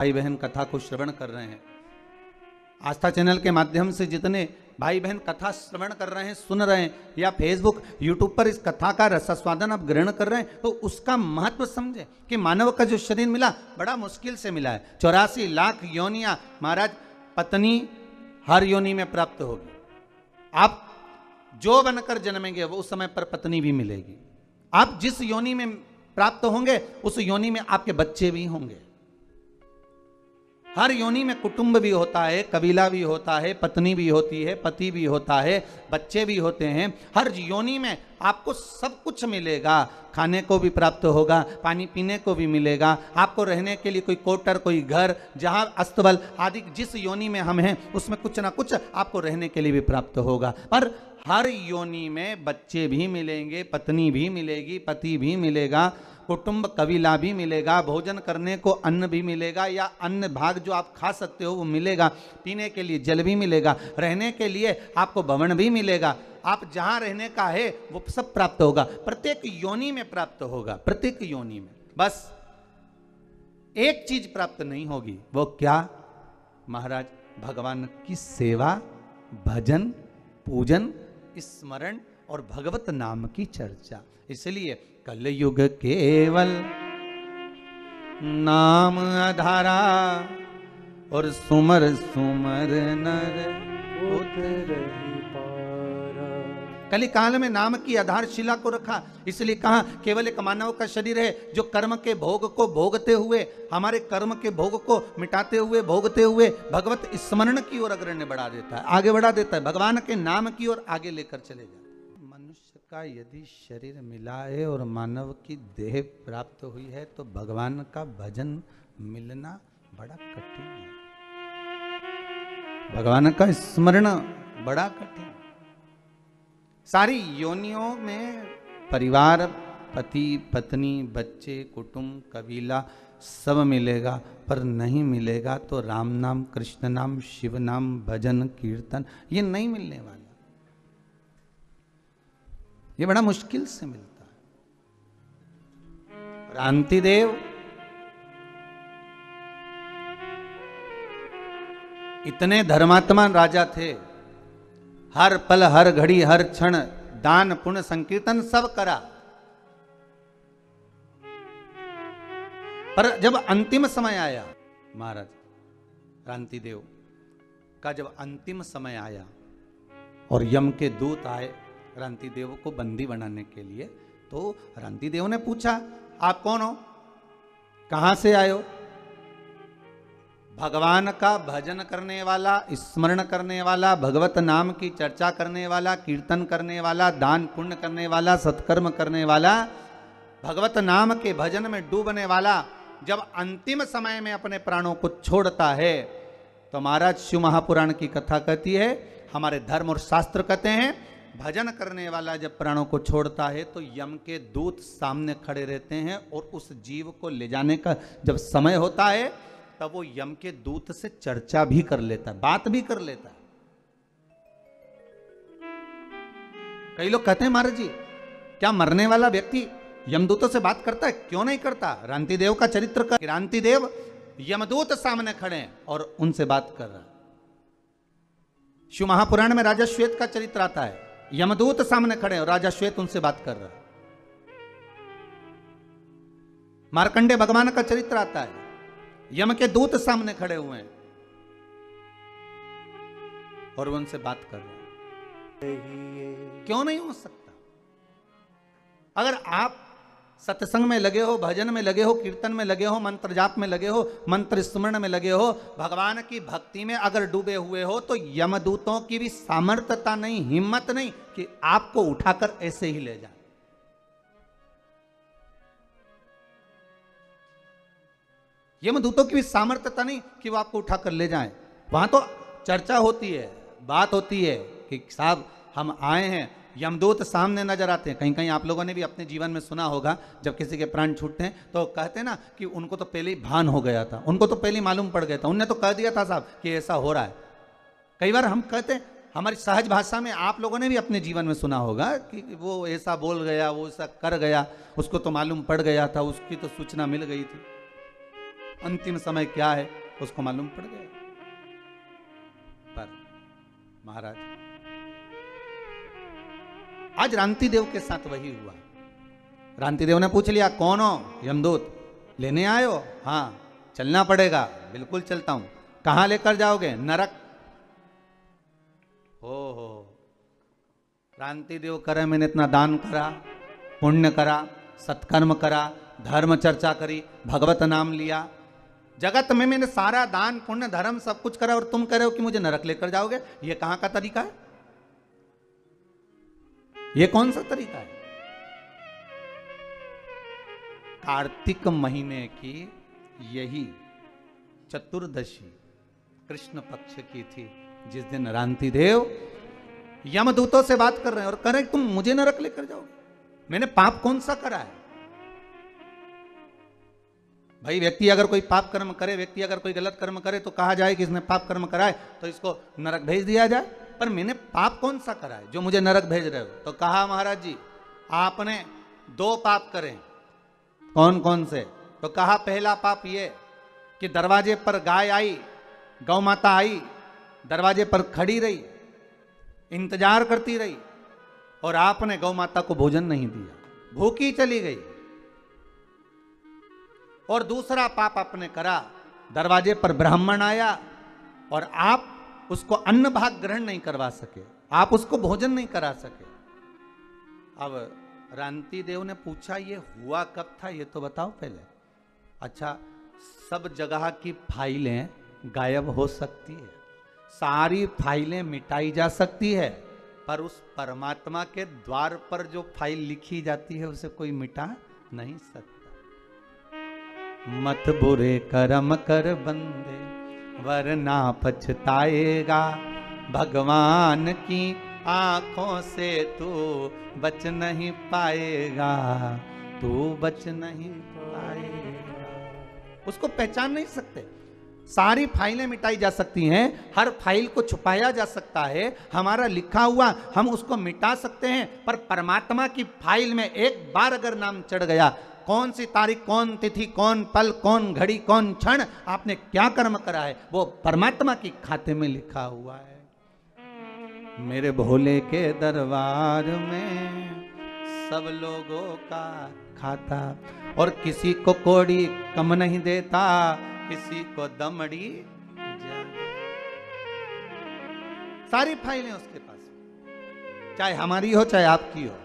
भाई बहन कथा को श्रवण कर रहे हैं। आस्था चैनल के माध्यम से जितने भाई बहन कथा श्रवण कर रहे हैं, सुन रहे हैं, या फेसबुक यूट्यूब पर इस कथा का रसास्वादन आप ग्रहण कर रहे हैं, तो उसका महत्व समझे कि मानव का जो शरीर मिला बड़ा मुश्किल से मिला है। 84 लाख योनियां महाराज पत्नी हर योनि में प्राप्त होगी। आप जो बनकर जन्मेंगे वो उस समय पर पत्नी भी मिलेगी। आप जिस योनि में प्राप्त होंगे उस योनि में आपके बच्चे भी होंगे। हर योनि में कुटुंब भी होता है, कबीला भी होता है, पत्नी भी होती है, पति भी होता है, बच्चे भी होते हैं। हर योनि में आपको सब कुछ मिलेगा। खाने को भी प्राप्त होगा, पानी पीने को भी मिलेगा, आपको रहने के लिए कोई क्वार्टर, कोई घर, जहां अस्तबल आदि जिस योनि में हम हैं उसमें कुछ ना कुछ आपको रहने के लिए भी प्राप्त होगा। पर हर योनि में बच्चे भी मिलेंगे, पत्नी भी मिलेगी, पति भी मिलेगा, कुटुंब कबीला भी मिलेगा, भोजन करने को अन्न भी मिलेगा, या अन्न भाग जो आप खा सकते हो वो मिलेगा, पीने के लिए जल भी मिलेगा, रहने के लिए आपको भवन भी मिलेगा। आप जहां रहने का है वो सब प्राप्त होगा, प्रत्येक योनि में प्राप्त होगा, प्रत्येक योनि में। बस एक चीज प्राप्त नहीं होगी, वो क्या महाराज? भगवान की सेवा, भजन, पूजन, स्मरण और भगवत नाम की चर्चा। इसलिए कलयुग केवल नाम आधारा, और सुमर सुमर नर उतरहि पारा। कली काल में नाम की आधारशिला को रखा, इसलिए कहा केवल एक मानव का शरीर है जो कर्म के भोग को भोगते हुए, हमारे कर्म के भोग को मिटाते हुए, भोगते हुए भगवत स्मरण की ओर अग्रणी बढ़ा देता है, आगे बढ़ा देता है, भगवान के नाम की ओर आगे लेकर चले जाता है। मनुष्य का यदि शरीर मिला है और मानव की देह प्राप्त हुई है तो भगवान का भजन मिलना बड़ा कठिन है, भगवान का स्मरण बड़ा कठिन। सारी योनियों में परिवार, पति पत्नी, बच्चे, कुटुंब, कबीला सब मिलेगा, पर नहीं मिलेगा तो राम नाम, कृष्ण नाम, शिव नाम, भजन, कीर्तन, ये नहीं मिलने वाला। ये बड़ा मुश्किल से मिलता है। क्रांतिदेव इतने धर्मात्मा राजा थे, हर पल, हर घड़ी, हर क्षण दान, पुण्य, संकीर्तन सब करा, पर जब अंतिम समय आया महाराज क्रांतिदेव का, जब अंतिम समय आया और यम के दूत आए क्रांतिदेव को बंदी बनाने के लिए, तो क्रांतिदेव ने पूछा आप कौन हो, कहां से आए हो? भगवान का भजन करने वाला, स्मरण करने वाला, भगवत नाम की चर्चा करने वाला, कीर्तन करने वाला, दान पुण्य करने वाला, सत्कर्म करने वाला, भगवत नाम के भजन में डूबने वाला जब अंतिम समय में अपने प्राणों को छोड़ता है, तो महाराज शिव महापुराण की कथा कहती है, हमारे धर्म और शास्त्र कहते हैं, भजन करने वाला जब प्राणों को छोड़ता है तो यम के दूत सामने खड़े रहते हैं, और उस जीव को ले जाने का जब समय होता है तब वो यम के दूत से चर्चा भी कर लेता है, बात भी कर लेता है। कई लोग कहते हैं महाराज जी क्या मरने वाला व्यक्ति यमदूतों से बात करता है? क्यों नहीं करता? क्रांतिदेव का चरित्र का, क्रांतिदेव यमदूत सामने खड़े हैं और उनसे बात कर रहा है। शिव महापुराण में राजा श्वेत का चरित्र आता है, यमदूत सामने खड़े हैं और राजा श्वेत उनसे बात कर रहा है। मार्कंडे भगवान का चरित्र आता है, यम के दूत सामने खड़े हुए हैं और वो उनसे बात कर रहे हैं। क्यों नहीं हो सकता? अगर आप सत्संग में लगे हो, भजन में लगे हो, कीर्तन में लगे हो, मंत्र जाप में लगे हो, मंत्र स्मरण में लगे हो, भगवान की भक्ति में अगर डूबे हुए हो, तो यमदूतों की भी सामर्थ्यता नहीं, हिम्मत नहीं कि आपको उठाकर ऐसे ही ले जाए। यमदूतों की भी सामर्थ्यता नहीं कि वो आपको उठाकर ले जाएं। वहां तो चर्चा होती है, बात होती है कि साहब हम आए हैं, यमदूत सामने नजर आते हैं। कहीं कहीं आप लोगों ने भी अपने जीवन में सुना होगा, जब किसी के प्राण छूटते हैं तो कहते हैं ना कि उनको तो पहले ही भान हो गया था, उनको तो पहले ही मालूम पड़ गया था, उनने तो कह दिया था साहब कि ऐसा हो रहा है। कई बार हम कहते हैं, हमारी सहज भाषा में आप लोगों ने भी अपने जीवन में सुना होगा कि वो ऐसा बोल गया, वो ऐसा कर गया, उसको तो मालूम पड़ गया था, उसकी तो सूचना मिल गई थी। अंतिम समय क्या है उसको मालूम पड़ गया। पर महाराज आज रांतिदेव के साथ वही हुआ। रांतिदेव ने पूछ लिया, कौन हो? यमदूत। लेने आए हो? हाँ। चलना पड़ेगा। बिल्कुल चलता हूं। कहां लेकर जाओगे? नरक। हो रांतिदेव करे, मैंने इतना दान करा, पुण्य करा, सत्कर्म करा, धर्म चर्चा करी, भगवत नाम लिया, जगत में मैंने सारा दान पुण्य धर्म सब कुछ करा, और तुम कह रहे हो कि मुझे नरक लेकर जाओगे? ये कहां का तरीका है? ये कौन सा तरीका है? कार्तिक महीने की यही चतुर्दशी कृष्ण पक्ष की थी, जिस दिन रांतिदेव यमदूतों से बात कर रहे हैं और कह रहे हैं तुम मुझे नरक लेकर जाओगे। मैंने पाप कौन सा करा है? भाई व्यक्ति अगर कोई पाप कर्म करे, व्यक्ति अगर कोई गलत कर्म करे तो कहा जाए कि इसने पाप कर्म करा है तो इसको नरक भेज दिया जाए। पर मैंने पाप कौन सा करा है जो मुझे नरक भेज रहे हो? तो कहा महाराज जी आपने 2 पाप करे। कौन कौन से? तो कहा पहला पाप ये कि दरवाजे पर गाय आई, गौ माता आई, दरवाजे पर खड़ी रही, इंतजार करती रही, और आपने गौ माता को भोजन नहीं दिया, भूखी चली गई। और दूसरा पाप आपने करा, दरवाजे पर ब्राह्मण आया और आप उसको अन्न भाग ग्रहण नहीं करवा सके, आप उसको भोजन नहीं करा सके। अब रांतिदेव ने पूछा ये हुआ कब था, ये तो बताओ पहले। अच्छा, सब जगह की फाइलें गायब हो सकती है, सारी फाइलें मिटाई जा सकती है, पर उस परमात्मा के द्वार पर जो फाइल लिखी जाती है उसे कोई मिटा नहीं सकता। मत बुरे कर्म कर बंदे वरना पछताएगा, भगवान की आंखों से तू बच नहीं पाएगा, तू बच नहीं पाएगा। उसको पहचान नहीं सकते। सारी फाइलें मिटाई जा सकती हैं, हर फाइल को छुपाया जा सकता है, हमारा लिखा हुआ हम उसको मिटा सकते हैं, पर परमात्मा की फाइल में एक बार अगर नाम चढ़ गया, कौन सी तारीख, कौन तिथि, कौन पल, कौन घड़ी, कौन क्षण आपने क्या कर्म करा है, वो परमात्मा की खाते में लिखा हुआ है। मेरे भोले के दरबार में सब लोगों का खाता, और किसी को कोड़ी कम नहीं देता, किसी को दमड़ी ज्यादा। सारी फाइलें उसके पास, चाहे हमारी हो चाहे आपकी हो।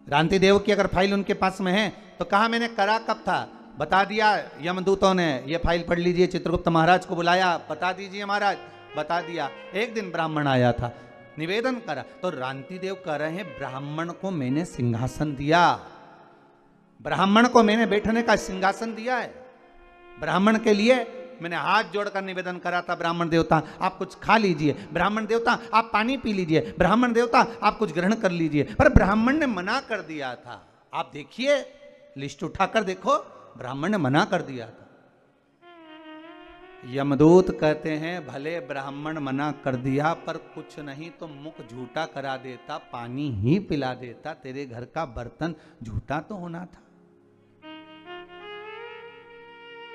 रांतिदेव की अगर फाइल उनके पास में है तो कहा मैंने करा कब था, बता दिया। यमदूतों ने ये फाइल पढ़ लीजिए, चित्रगुप्त महाराज को बुलाया, बता दीजिए महाराज, बता दिया। एक दिन ब्राह्मण आया था, निवेदन करा, तो रांतिदेव कह रहे हैं ब्राह्मण को मैंने सिंहासन दिया, ब्राह्मण को मैंने बैठने का सिंहासन दिया है, ब्राह्मण के लिए मैंने हाथ जोड़कर निवेदन करा था, ब्राह्मण देवता आप कुछ खा लीजिए, ब्राह्मण देवता आप पानी पी लीजिए, ब्राह्मण देवता आप कुछ ग्रहण कर लीजिए, पर ब्राह्मण ने मना कर दिया था। आप देखिए, लिस्ट उठाकर देखो, ब्राह्मण ने मना कर दिया था। यमदूत कहते हैं भले ब्राह्मण मना कर दिया, पर कुछ नहीं तो मुख झूठा करा देता, पानी ही पिला देता, तेरे घर का बर्तन झूठा तो होना था,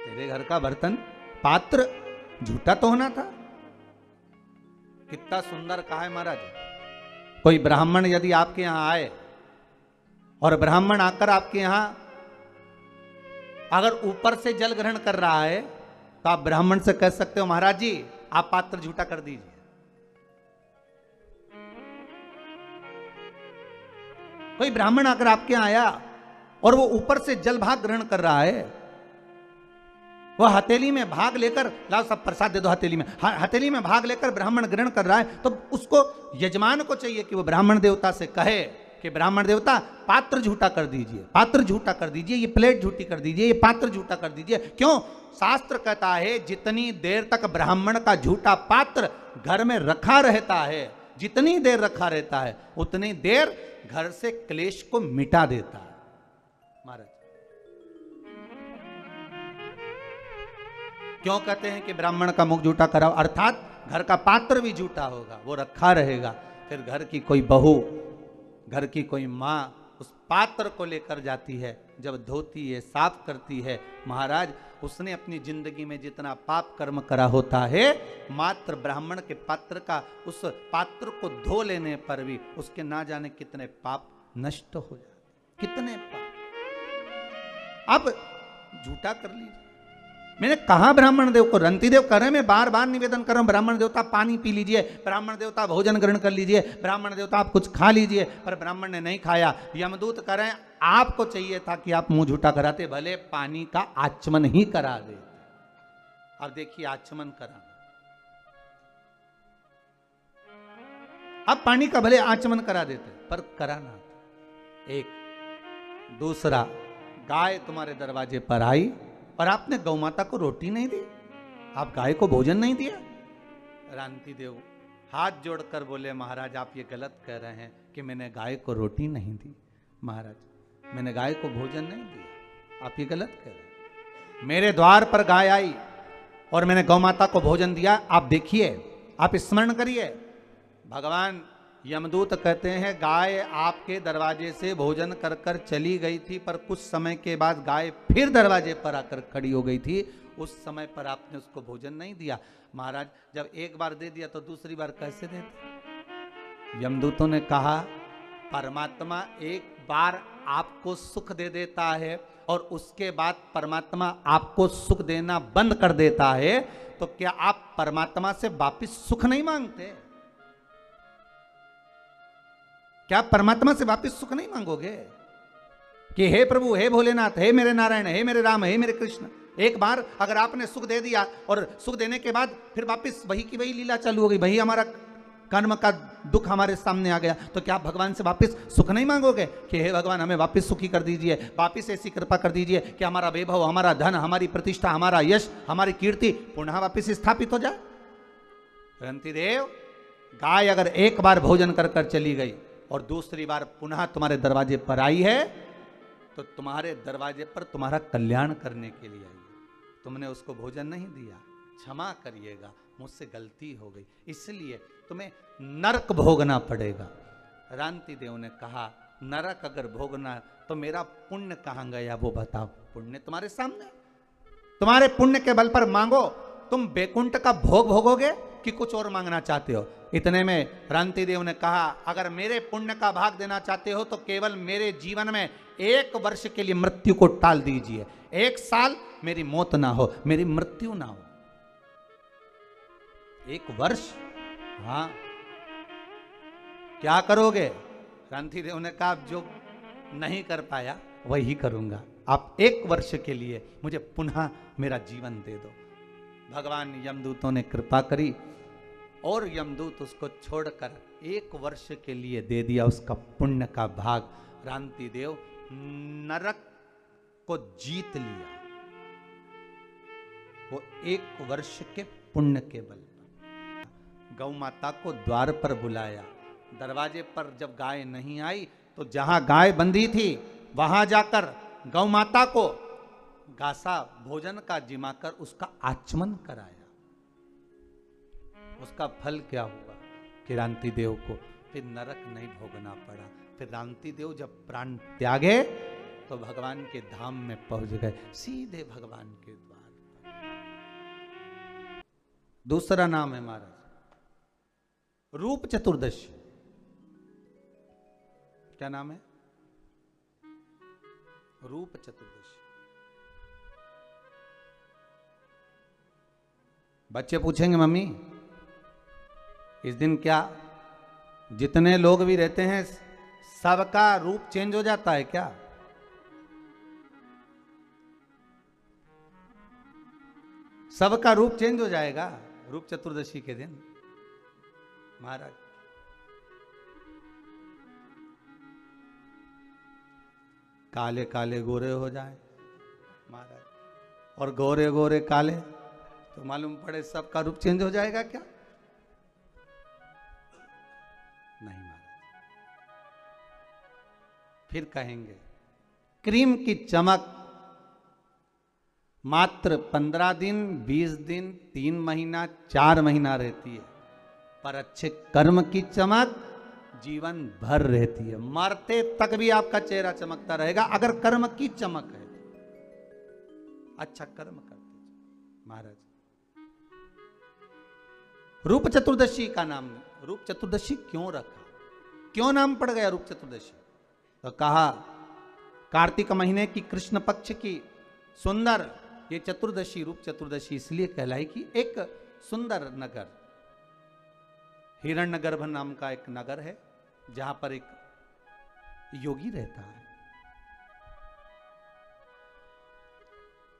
तेरे घर का बर्तन पात्र झूठा तो होना था। कितना सुंदर कहा है महाराज। कोई ब्राह्मण यदि आपके यहां आए और ब्राह्मण आकर आपके यहां अगर ऊपर से जल ग्रहण कर रहा है तो आप ब्राह्मण से कह सकते हो महाराज जी आप पात्र झूठा कर दीजिए। कोई ब्राह्मण आकर आपके यहां आया और वो ऊपर से जल भाग ग्रहण कर रहा है, वह हथेली में भाग लेकर, लाओ सब प्रसाद दे दो हथेली में, हथेली में भाग लेकर ब्राह्मण ग्रहण कर रहा है, तो उसको यजमान को चाहिए कि वो ब्राह्मण देवता से कहे कि ब्राह्मण देवता पात्र झूठा कर दीजिए, पात्र झूठा कर दीजिए, ये प्लेट झूठी कर दीजिए, ये पात्र झूठा कर दीजिए। क्यों? शास्त्र कहता है जितनी देर तक ब्राह्मण का झूठा पात्र घर में रखा रहता है, जितनी देर रखा रहता है उतनी देर घर से क्लेश को मिटा देता है। महाराज क्यों कहते हैं कि ब्राह्मण का मुख झूठा कराओ? अर्थात घर का पात्र भी झूठा होगा, वो रखा रहेगा, फिर घर की कोई बहू, घर की कोई माँ उस पात्र को लेकर जाती है, जब धोती है, साफ करती है, महाराज उसने अपनी जिंदगी में जितना पाप कर्म करा होता है, मात्र ब्राह्मण के पात्र का उस पात्र को धो लेने पर भी उसके ना जाने कितने पाप नष्ट हो जाते, कितने पाप। अब झूठा कर लीजिए। मैंने कहा ब्राह्मण देव को, रंती देव कर रहे हैं, मैं बार बार निवेदन कर रहा हूं, ब्राह्मण देवता पानी पी लीजिए, ब्राह्मण देवता भोजन ग्रहण कर लीजिए, ब्राह्मण देवता आप कुछ खा लीजिए, पर ब्राह्मण ने नहीं खाया। यमदूत कर रहे हैं, आपको चाहिए था कि आप मुंह झूठा कराते, भले पानी का आचमन ही करा दे। अब देखिए आचमन करा, अब पानी का भले आचमन करा देते, पर कराना था। एक दूसरा, गाय तुम्हारे दरवाजे पर आई और आपने गौ माता को रोटी नहीं दी, आप गाय को भोजन नहीं दिया। रांति देव हाथ जोड़कर बोले, महाराज आप ये गलत कह रहे हैं कि मैंने गाय को रोटी नहीं दी। महाराज मैंने गाय को भोजन नहीं दिया, आप ये गलत कह रहे हैं। मेरे द्वार पर गाय आई और मैंने गौ माता को भोजन दिया। आप देखिए, आप स्मरण करिए, भगवान यमदूत कहते हैं गाय आपके दरवाजे से भोजन कर कर चली गई थी, पर कुछ समय के बाद गाय फिर दरवाजे पर आकर खड़ी हो गई थी, उस समय पर आपने उसको भोजन नहीं दिया। महाराज जब एक बार दे दिया तो दूसरी बार कैसे देते? यमदूतों ने कहा परमात्मा एक बार आपको सुख दे देता है और उसके बाद परमात्मा आपको सुख देना बंद कर देता है, तो क्या आप परमात्मा से वापिस सुख नहीं मांगते? क्या परमात्मा से वापस सुख नहीं मांगोगे कि हे प्रभु, हे भोलेनाथ, हे मेरे नारायण, हे मेरे राम, हे मेरे कृष्ण? एक बार अगर आपने सुख दे दिया और सुख देने के बाद फिर वापस वही की वही लीला चालू हो गई, वही हमारा कर्म का दुख हमारे सामने आ गया, तो क्या आप भगवान से वापस सुख नहीं मांगोगे कि हे भगवान हमें वापस सुखी कर दीजिए, वापस ऐसी कृपा कर दीजिए कि हमारा वैभव, हमारा धन, हमारी प्रतिष्ठा, हमारा यश, हमारी कीर्ति पुनः वापस स्थापित हो जाए? रंती देव, गाय अगर एक बार भोजन कर कर चली गई और दूसरी बार पुनः तुम्हारे दरवाजे पर आई है, तो तुम्हारे दरवाजे पर तुम्हारा कल्याण करने के लिए आई है। तुमने उसको भोजन नहीं दिया, क्षमा करिएगा, मुझसे गलती हो गई, इसलिए तुम्हें नरक भोगना पड़ेगा। रांति देव ने कहा नरक अगर भोगना तो मेरा पुण्य कहाँ गया वो बताओ। पुण्य तुम्हारे सामने, तुम्हारे पुण्य के बल पर मांगो। तुम बैकुंठ का भोग भोगोगे कि कुछ और मांगना चाहते हो? इतने में रांति देव ने कहा अगर मेरे पुण्य का भाग देना चाहते हो तो केवल मेरे जीवन में 1 वर्ष के लिए मृत्यु को टाल दीजिए। 1 साल मेरी मौत ना हो, मेरी मृत्यु ना हो। 1 वर्ष? हाँ, क्या करोगे? रांति देव ने कहा जो नहीं कर पाया वही करूंगा, आप 1 वर्ष के लिए मुझे पुनः मेरा जीवन दे दो। भगवान यमदूतों ने कृपा करी और यमदूत उसको छोड़कर 1 वर्ष के लिए दे दिया उसका पुण्य का भाग। रांति देव नरक को जीत लिया, वो 1 वर्ष के पुण्य के बल पर। गौ माता को द्वार पर बुलाया, दरवाजे पर जब गाय नहीं आई तो जहां गाय बंधी थी वहां जाकर गौ माता को घासा भोजन का जिमाकर उसका आचमन कराया। उसका फल क्या हुआ कि रांति देव को फिर नरक नहीं भोगना पड़ा। फिर रांति देव जब प्राण त्यागे तो भगवान के धाम में पहुंच गए, सीधे भगवान के द्वार पर। दूसरा नाम है महाराज रूप चतुर्दशी। क्या नाम है? रूप चतुर्दशी। बच्चे पूछेंगे मम्मी इस दिन क्या जितने लोग भी रहते हैं सबका रूप चेंज हो जाता है क्या? सबका रूप चेंज हो जाएगा रूप चतुर्दशी के दिन? महाराज काले काले गोरे हो जाए महाराज, और गोरे गोरे काले, तो मालूम पड़े सबका रूप चेंज हो जाएगा क्या? नहीं महाराज। फिर कहेंगे क्रीम की चमक मात्र 15 दिन, 20 दिन, 3 महीना, 4 महीना रहती है, पर अच्छे कर्म की चमक जीवन भर रहती है, मरते तक भी आपका चेहरा चमकता रहेगा अगर कर्म की चमक है। अच्छा कर्म करते महाराज। रूप चतुर्दशी का नाम, रूप चतुर्दशी क्यों रखा, क्यों नाम पड़ गया रूप चतुर्दशी? तो कहा कार्तिक महीने की कृष्ण पक्ष की सुंदर ये चतुर्दशी, रूप चतुर्दशी इसलिए कहलाई कि एक सुंदर नगर, हिरण्यगर्भ नाम का एक नगर है जहां पर एक योगी रहता है।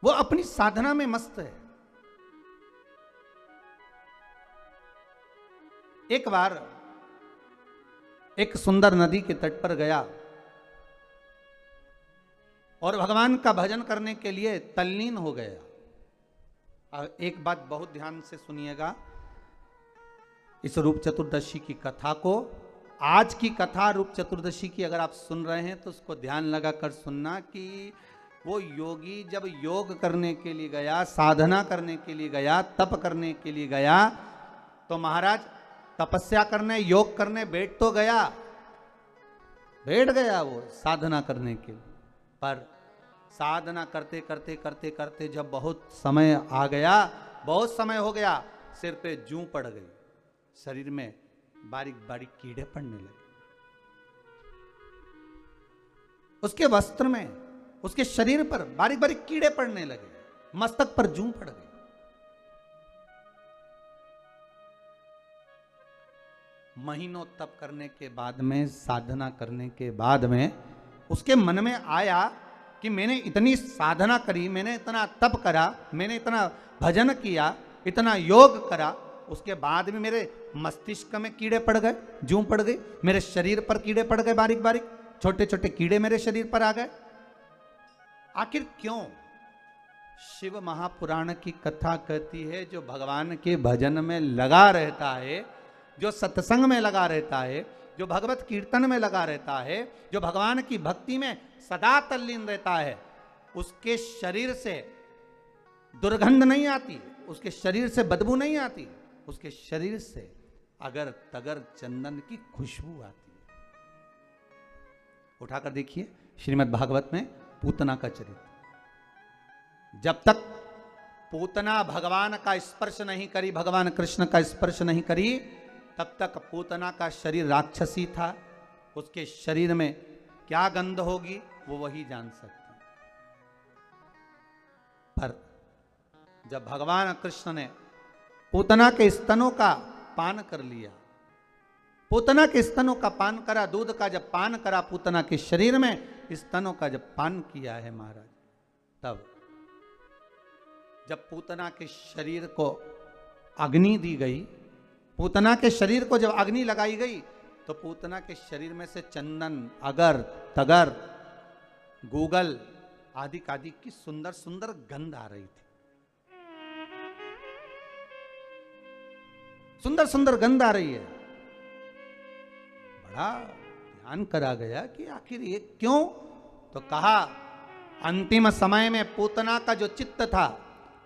वो अपनी साधना में मस्त है। एक बार एक सुंदर नदी के तट पर गया और भगवान का भजन करने के लिए तल्लीन हो गया। अब एक बात बहुत ध्यान से सुनिएगा, इस रूप चतुर्दशी की कथा को, आज की कथा रूप चतुर्दशी की अगर आप सुन रहे हैं तो उसको ध्यान लगाकर सुनना कि वो योगी जब योग करने के लिए गया, साधना करने के लिए गया, तप करने के लिए गया, तो महाराज तपस्या करने, योग करने बैठ तो गया, बैठ गया वो साधना करने के लिए, पर साधना करते करते करते करते जब बहुत समय आ गया, बहुत समय हो गया, सिर पे जूं पड़ गई, शरीर में बारीक बारीक कीड़े पड़ने लगे, उसके वस्त्र में, उसके शरीर पर बारीक बारीक कीड़े पड़ने लगे, मस्तक पर जूं पड़ गई। महीनों तप करने के बाद में, साधना करने के बाद में उसके मन में आया कि मैंने इतनी साधना करी, मैंने इतना तप करा, मैंने इतना भजन किया, इतना योग करा, उसके बाद भी मेरे मस्तिष्क में कीड़े पड़ गए, जूं पड़ गई, मेरे शरीर पर कीड़े पड़ गए, बारीक बारीक छोटे छोटे कीड़े मेरे शरीर पर आ गए। आखिर क्यों? शिव महापुराण की कथा कहती है जो भगवान के भजन में लगा रहता है, जो सत्संग में लगा रहता है, जो भगवत कीर्तन में लगा रहता है, जो भगवान की भक्ति में सदा तल्लीन रहता है, उसके शरीर से दुर्गंध नहीं आती, उसके शरीर से बदबू नहीं आती, उसके शरीर से अगर तगर चंदन की खुशबू आती है। उठाकर देखिए श्रीमद् भागवत में पूतना का चरित्र। जब तक पूतना भगवान का स्पर्श नहीं करी, भगवान कृष्ण का स्पर्श नहीं करी, तब तक पूतना का शरीर राक्षसी था। उसके शरीर में क्या गंध होगी वो वही जान सकते। पर जब भगवान कृष्ण ने पूतना के स्तनों का पान कर लिया, पूतना के स्तनों का पान करा, दूध का जब पान करा, पूतना के शरीर में स्तनों का जब पान किया है महाराज, तब जब पूतना के शरीर को अग्नि दी गई, पूतना के शरीर को जब अग्नि लगाई गई, तो पूतना के शरीर में से चंदन, अगर, तगर, गूगल आदि आदि की सुंदर सुंदर गंध आ रही थी, सुंदर सुंदर गंध आ रही है। बड़ा ध्यान करा गया कि आखिर ये क्यों? तो कहा अंतिम समय में पूतना का जो चित्त था,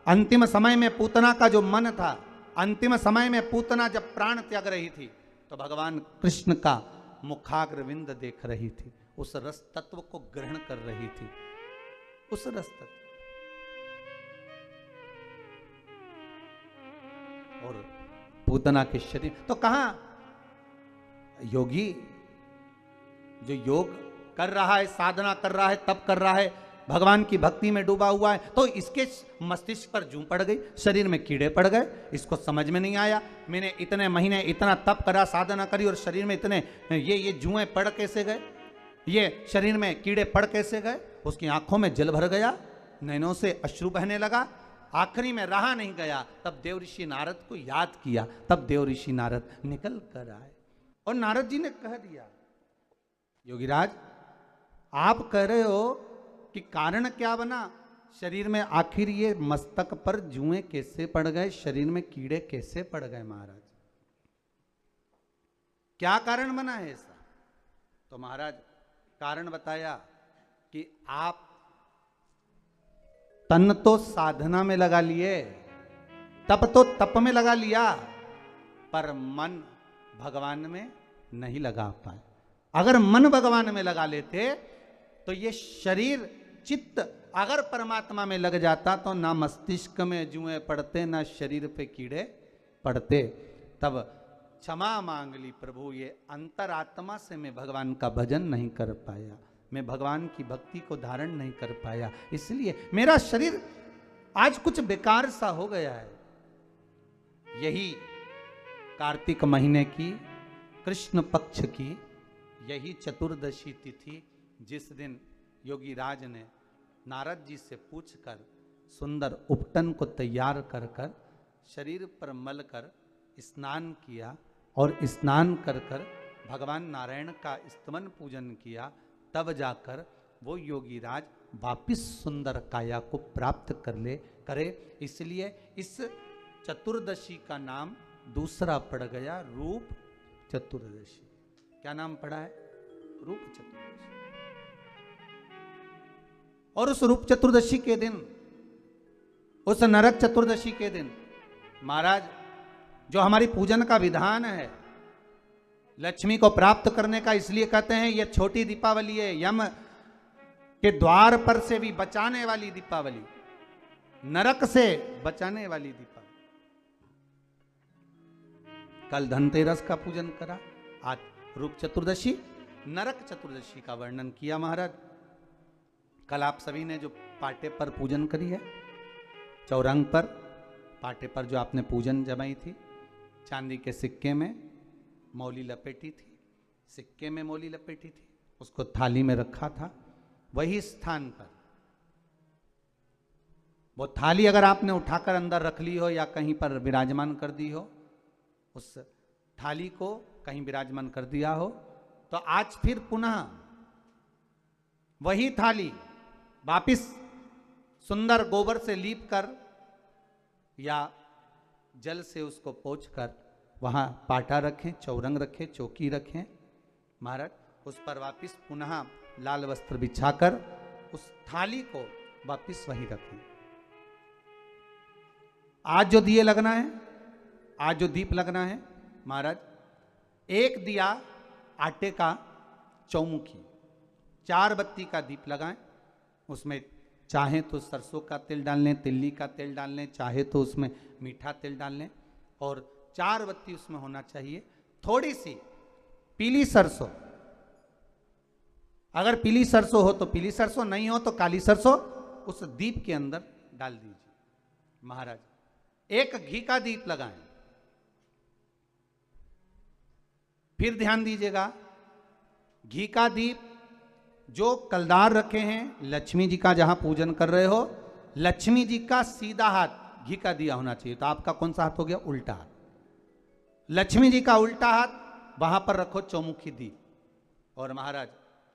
अंतिम समय में पूतना का जो मन था, अंतिम समय में पूतना जब प्राण त्याग रही थी, तो भगवान कृष्ण का मुखाग्रविंद देख रही थी, उस रस तत्व को ग्रहण कर रही थी, उस रस तत्व। और पूतना के शरीर तो कहां योगी जो योग कर रहा है, साधना कर रहा है, तप कर रहा है, भगवान की भक्ति में डूबा हुआ है, तो इसके मस्तिष्क पर जूं पड़ गई, शरीर में कीड़े पड़ गए, इसको समझ में नहीं आया। मैंने इतने महीने इतना तप करा, साधना करी, और शरीर में इतने ये जुएं पड़ कैसे गए, ये शरीर में कीड़े पड़ कैसे गए? उसकी आंखों में जल भर गया, नैनों से अश्रु बहने लगा, आखिरी में रहा नहीं गया। तब देव ऋषि नारद को याद किया, तब देव ऋषि नारद निकल कर आए और नारद जी ने कह दिया, योगीराज आप कह रहे हो कि कारण क्या बना, शरीर में आखिर ये मस्तक पर जुएं कैसे पड़ गए, शरीर में कीड़े कैसे पड़ गए महाराज, क्या कारण बना है ऐसा? तो महाराज कारण बताया कि आप तन तो साधना में लगा लिए, तप तो तप में लगा लिया, पर मन भगवान में नहीं लगा पाए। अगर मन भगवान में लगा लेते तो ये शरीर चित्त अगर परमात्मा में लग जाता तो ना मस्तिष्क में जुएं पड़ते ना शरीर पे कीड़े पड़ते। तब क्षमा मांग ली प्रभु, ये अंतरात्मा से मैं भगवान का भजन नहीं कर पाया, मैं भगवान की भक्ति को धारण नहीं कर पाया, इसलिए मेरा शरीर आज कुछ बेकार सा हो गया है। यही कार्तिक महीने की कृष्ण पक्ष की यही चतुर्दशी तिथि, जिस दिन योगी राज ने नारद जी से पूछकर सुंदर उपटन को तैयार कर कर शरीर पर मल कर स्नान किया और स्नान कर कर भगवान नारायण का स्तवन पूजन किया, तब जाकर वो योगी राज वापिस सुंदर काया को प्राप्त करे। इसलिए इस चतुर्दशी का नाम दूसरा पड़ गया रूप चतुर्दशी। क्या नाम पड़ा है? रूप चतुर्दशी। और उस रूप चतुर्दशी के दिन, उस नरक चतुर्दशी के दिन महाराज जो हमारी पूजन का विधान है लक्ष्मी को प्राप्त करने का, इसलिए कहते हैं यह छोटी दीपावली है, यम के द्वार पर से भी बचाने वाली दीपावली, नरक से बचाने वाली दीपावली। कल धनतेरस का पूजन करा, आज रूप चतुर्दशी नरक चतुर्दशी का वर्णन किया महाराज। कल आप सभी ने जो पाटे पर पूजन करी है, चौरंग पर पाटे पर जो आपने पूजन जमाई थी, चांदी के सिक्के में मौली लपेटी थी, सिक्के में मौली लपेटी थी, उसको थाली में रखा था, वही स्थान पर वो थाली अगर आपने उठाकर अंदर रख ली हो या कहीं पर विराजमान कर दी हो, उस थाली को कहीं विराजमान कर दिया हो, तो आज फिर पुनः वही थाली वापिस सुंदर गोबर से लीप कर या जल से उसको पोंछ कर वहां पाटा रखें, चौरंग रखें, चौकी रखें महाराज, उस पर वापिस पुनः लाल वस्त्र बिछाकर उस थाली को वापिस वहीं रखें। आज जो दिए लगना है, आज जो दीप लगना है महाराज, एक दिया आटे का चौमुखी, 4 बत्ती का दीप लगाएं, उसमें चाहे तो सरसों का तेल डाल लें, तिल्ली का तेल डाल लें, चाहे तो उसमें मीठा तेल डाल लें, और 4 बत्ती उसमें होना चाहिए। थोड़ी सी पीली सरसों, अगर पीली सरसों हो तो पीली सरसों, नहीं हो तो काली सरसों उस दीप के अंदर डाल दीजिए महाराज। एक घी का दीप लगाएं। फिर ध्यान दीजिएगा, घी का दीप जो कलदार रखे हैं, लक्ष्मी जी का जहां पूजन कर रहे हो, लक्ष्मी जी का सीधा हाथ घी का दिया होना चाहिए। तो आपका कौन सा हाथ हो गया? उल्टा हाथ। लक्ष्मी जी का उल्टा हाथ, वहां पर रखो चौमुखी दीप, और महाराज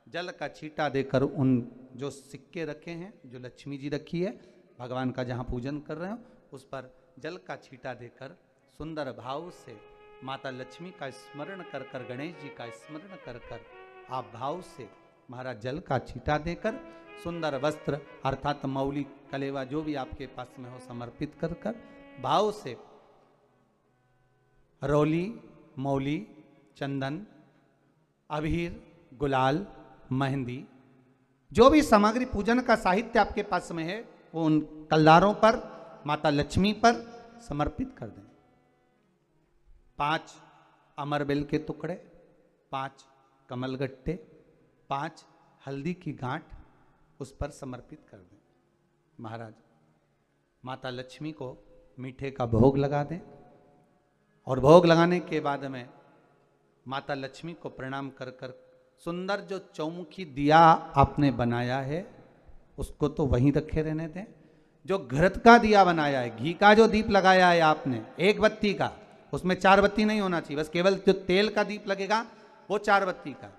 जल का छींटा देकर उन जो सिक्के रखे हैं, जो लक्ष्मी जी रखी है, भगवान का जहां पूजन कर रहे हो, उस पर जल का छींटा देकर सुंदर भाव से माता लक्ष्मी का स्मरण कर कर, गणेश जी का स्मरण कर कर, आप भाव से महाराज जल का छींटा देकर सुंदर वस्त्र अर्थात मौली कलेवा जो भी आपके पास में हो समर्पित कर कर भाव से रौली, मौली, चंदन, अबीर, गुलाल, मेहंदी, जो भी सामग्री पूजन का साहित्य आपके पास में है, वो उन कलदारों पर, माता लक्ष्मी पर समर्पित कर दें। 5 अमरबेल के टुकड़े, 5 कमलगट्टे, 5 हल्दी की गांठ उस पर समर्पित कर दें महाराज। माता लक्ष्मी को मीठे का भोग लगा दें, और भोग लगाने के बाद में माता लक्ष्मी को प्रणाम कर कर सुंदर जो चौमुखी दिया आपने बनाया है उसको तो वहीं रखे रहने दें। जो घृत का दिया बनाया है, घी का जो दीप लगाया है आपने 1 बत्ती का, उसमें 4 बत्ती नहीं होना चाहिए, बस केवल जो तेल का दीप लगेगा वो 4 बत्ती का,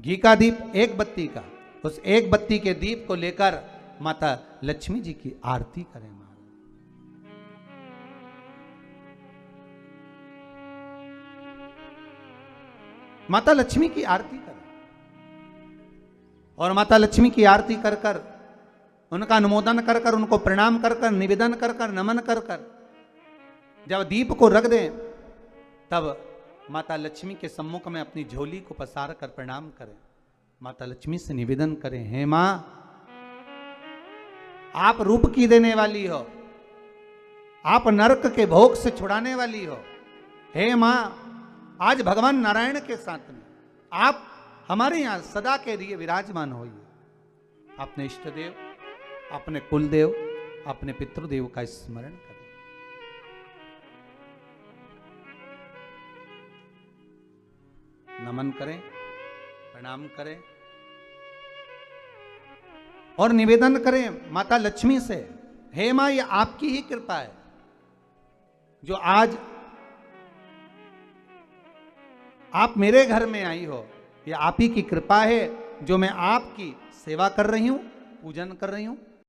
घी का दीप 1 बत्ती का, उस 1 बत्ती के दीप को लेकर माता लक्ष्मी जी की आरती करें महाराज। माता लक्ष्मी की आरती करें, और माता लक्ष्मी की आरती कर कर, उनका अनुमोदन कर कर, उनको प्रणाम कर कर, निवेदन कर कर, नमन कर कर जब दीप को रख दें, तब माता लक्ष्मी के सम्मुख में अपनी झोली को पसार कर प्रणाम करें। माता लक्ष्मी से निवेदन करें, हे मां, आप रूप की देने वाली हो, आप नरक के भोग से छुड़ाने वाली हो। हे मां, आज भगवान नारायण के साथ में आप हमारे यहां सदा के लिए विराजमान होइए। अपने इष्ट देव, अपने कुल देव, अपने पितृदेव का स्मरण करें। नमन करें, प्रणाम करें और निवेदन करें माता लक्ष्मी से, हे मां, ये आपकी ही कृपा है जो आज आप मेरे घर में आई हो। ये आप ही की कृपा है जो मैं आपकी सेवा कर रही हूं, पूजन कर रही हूं।